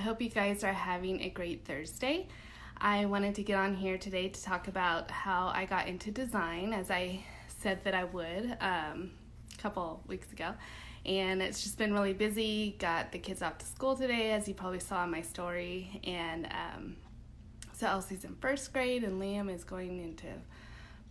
hope you guys are having a great Thursday. I wanted to get on here today to talk about how I got into design, as I said that I would a couple weeks ago. And it's just been really busy. Got the kids off to school today, as you probably saw in my story. And so Elsie's in first grade and Liam is going into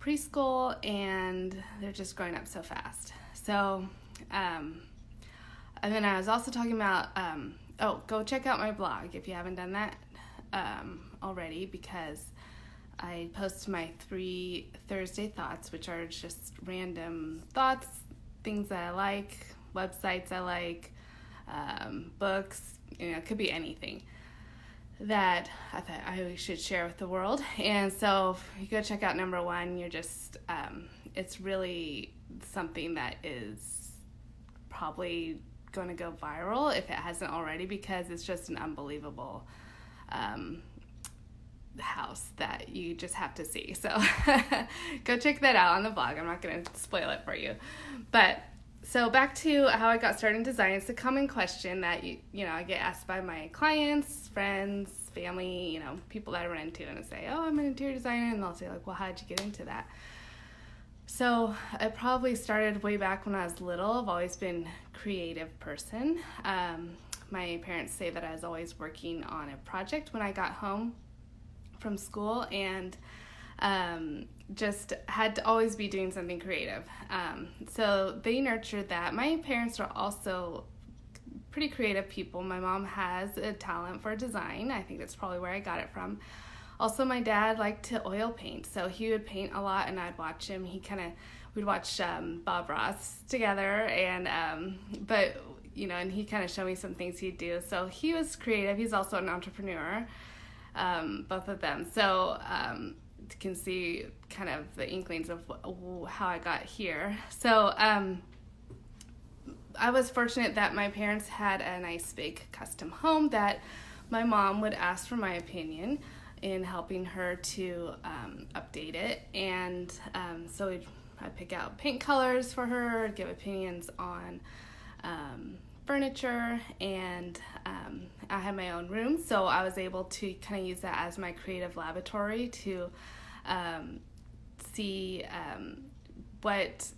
preschool, and they're just growing up so fast. So, and then I was also talking about, go check out my blog if you haven't done that already, because I post my 3 Thursday thoughts, which are just random thoughts, things that I like, websites I like, books, it could be anything that I thought I should share with the world. And so if you go check out number 1, you're just, it's really something that is probably going to go viral if it hasn't already, because it's just an unbelievable house that you just have to see. So go check that out on the blog. I'm not going to spoil it for you. But so back to how I got started in design. It's a common question that I get asked by my clients, friends, family, people that I run into, and I say, "Oh, I'm an interior designer," and they'll say like, "Well, how did you get into that?" So I probably started way back when I was little. I've always been a creative person. My parents say that I was always working on a project when I got home from school, and just had to always be doing something creative. So they nurtured that. My parents are also pretty creative people. My mom has a talent for design. I think that's probably where I got it from. Also, my dad liked to oil paint, so he would paint a lot, and I'd watch him. We'd watch Bob Ross together, and and he kind of showed me some things he'd do. So he was creative. He's also an entrepreneur, both of them. So you can see kind of the inklings of how I got here. So I was fortunate that my parents had a nice big custom home that my mom would ask for my opinion in helping her to update it. And so I'd pick out paint colors for her, give opinions on furniture, and I had my own room, so I was able to kind of use that as my creative laboratory to see what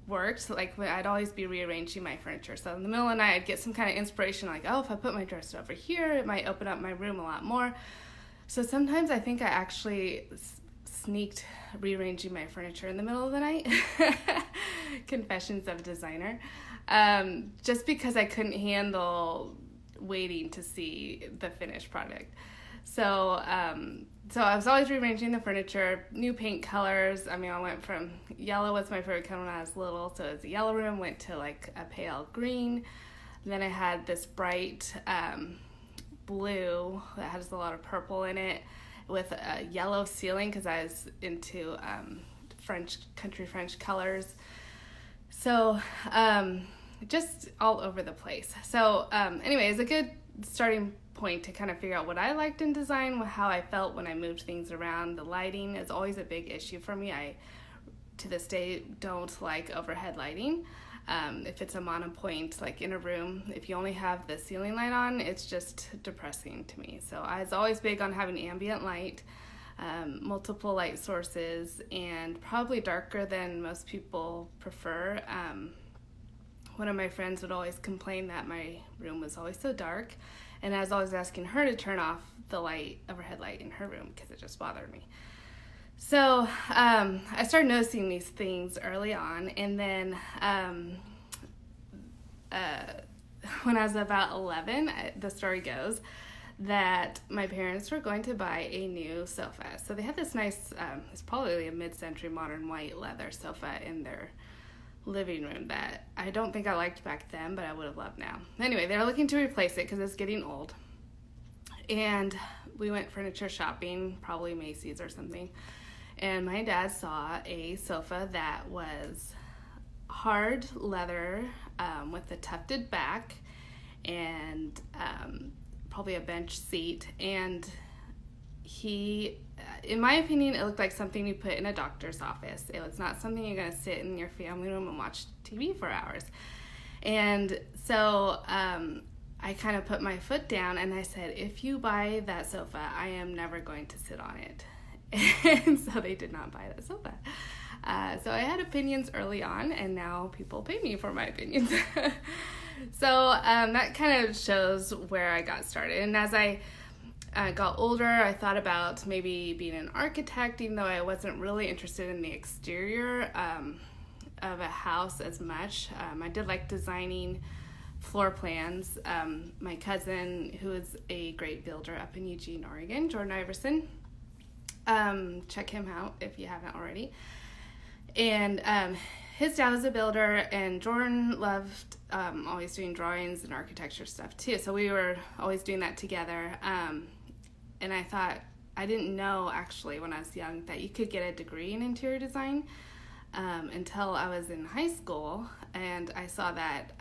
worked. Like, I'd always be rearranging my furniture, so in the middle of the night I'd get some kind of inspiration, like, oh, if I put my dresser over here, it might open up my room a lot more. So sometimes I think I actually sneaked rearranging my furniture in the middle of the night. Confessions of a designer. Just because I couldn't handle waiting to see the finished product. So I was always rearranging the furniture, new paint colors. I went from yellow was my favorite color when I was little, so it was a yellow room, went to like a pale green. And then I had this bright blue that has a lot of purple in it, with a yellow ceiling because I was into country French colors. So just all over the place. So anyway, it's a good starting point to kind of figure out what I liked in design, how I felt when I moved things around. The lighting is always a big issue for me. I, to this day, don't like overhead lighting. If it's a monopoint, like in a room, if you only have the ceiling light on, it's just depressing to me. So I was always big on having ambient light, multiple light sources, and probably darker than most people prefer. One of my friends would always complain that my room was always so dark, and I was always asking her to turn off the overhead light in her room because it just bothered me. So I started noticing these things early on, and then when I was about 11, the story goes that my parents were going to buy a new sofa. So they had this nice, it's probably a mid-century modern white leather sofa in their living room that I don't think I liked back then, but I would have loved now. Anyway, they were looking to replace it because it's getting old. And we went furniture shopping, probably Macy's or something. And my dad saw a sofa that was hard leather with a tufted back and probably a bench seat. And he, in my opinion, it looked like something you put in a doctor's office. It was not something you're going to sit in your family room and watch TV for hours. And so I kind of put my foot down and I said, if you buy that sofa, I am never going to sit on it. And so they did not buy that sofa. So I had opinions early on, and now people pay me for my opinions. So that kind of shows where I got started. And as I got older, I thought about maybe being an architect, even though I wasn't really interested in the exterior of a house as much. I did like designing floor plans. My cousin, who is a great builder up in Eugene, Oregon, Jordan Iverson, check him out if you haven't already. And his dad was a builder, and Jordan loved always doing drawings and architecture stuff too. So we were always doing that together. And I thought, I didn't know actually when I was young that you could get a degree in interior design until I was in high school. And I saw that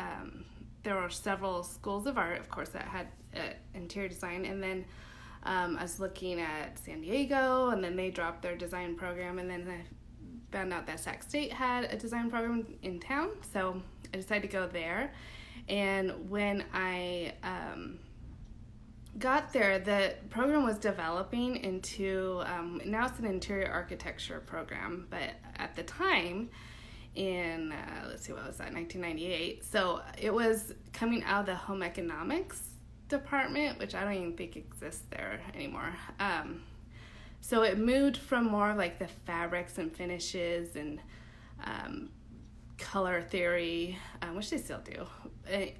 there were several schools of art, of course, that had interior design. And then I was looking at San Diego, and then they dropped their design program. And then I found out that Sac State had a design program in town. So I decided to go there. And when I got there, the program was developing into, now it's an interior architecture program, but at the time, in, let's see, what was that, 1998, so it was coming out of the home economics department, which I don't even think exists there anymore. So it moved from more like the fabrics and finishes and color theory, which they still do,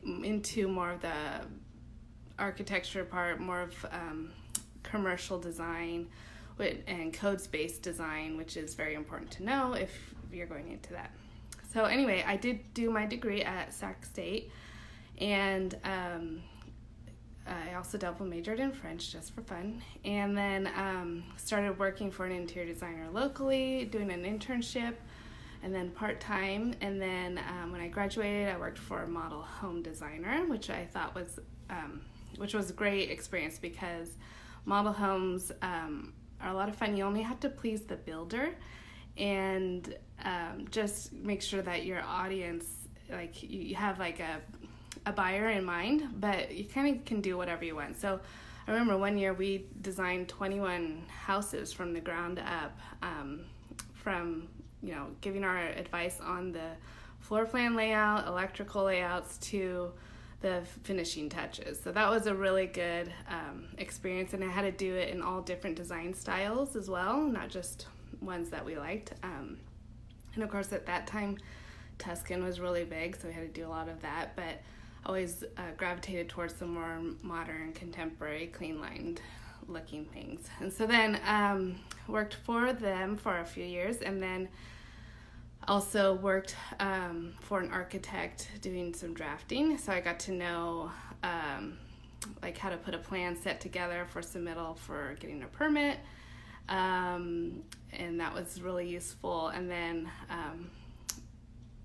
into more of the architecture part, more of commercial design and codes-based design, which is very important to know if you're going into that. So anyway, I did do my degree at Sac State, and I also double majored in French just for fun, and then started working for an interior designer locally, doing an internship, and then part-time. And then when I graduated, I worked for a model home designer, which I thought was a great experience, because model homes are a lot of fun. You only have to please the builder, and just make sure that your audience, like, you have like a buyer in mind, but you kind of can do whatever you want. So I remember one year we designed 21 houses from the ground up, from, giving our advice on the floor plan layout, electrical layouts, to the finishing touches. So that was a really good experience, and I had to do it in all different design styles as well, not just ones that we liked. And of course at that time Tuscan was really big, so we had to do a lot of that, but always gravitated towards the more modern, contemporary, clean-lined looking things. And so then worked for them for a few years, and then also worked for an architect doing some drafting. So I got to know like how to put a plan set together for submittal for getting a permit, and that was really useful. And then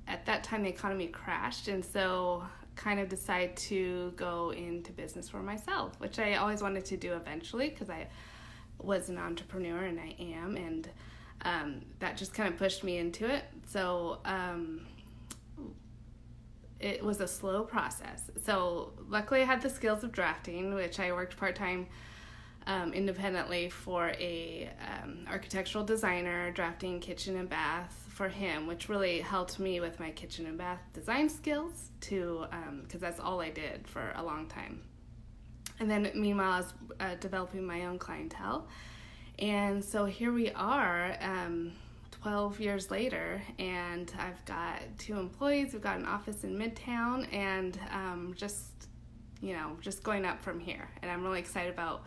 at that time the economy crashed, and so kind of decided to go into business for myself, which I always wanted to do eventually, because I was an entrepreneur, and I am, and that just kind of pushed me into it. So it was a slow process. So luckily I had the skills of drafting, which I worked part-time independently for a architectural designer, drafting kitchen and bath for him, which really helped me with my kitchen and bath design skills too, because that's all I did for a long time. And then meanwhile I was developing my own clientele. And so here we are, 12 years later, and I've got 2 employees. We've got an office in Midtown, and just going up from here. And I'm really excited about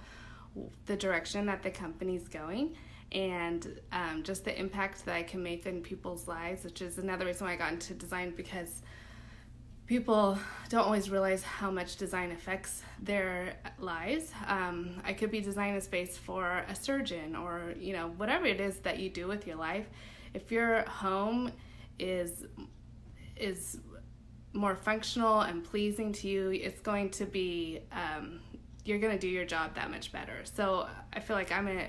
the direction that the company's going, and just the impact that I can make in people's lives, which is another reason why I got into design, because people don't always realize how much design affects their lives. I could be designing a space for a surgeon, or whatever it is that you do with your life. If your home is more functional and pleasing to you, it's going to be you're going to do your job that much better. So I feel like I'm an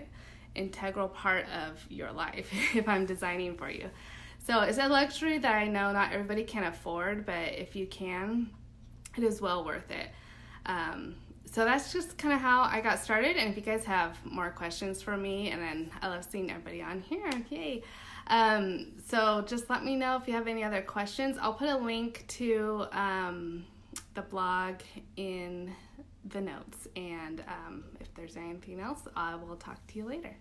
integral part of your life if I'm designing for you. So it's a luxury that I know not everybody can afford, but if you can, it is well worth it. So that's just kind of how I got started. And if you guys have more questions for me, and then I love seeing everybody on here, yay. So just let me know if you have any other questions. I'll put a link to the blog in the notes. And if there's anything else, I will talk to you later.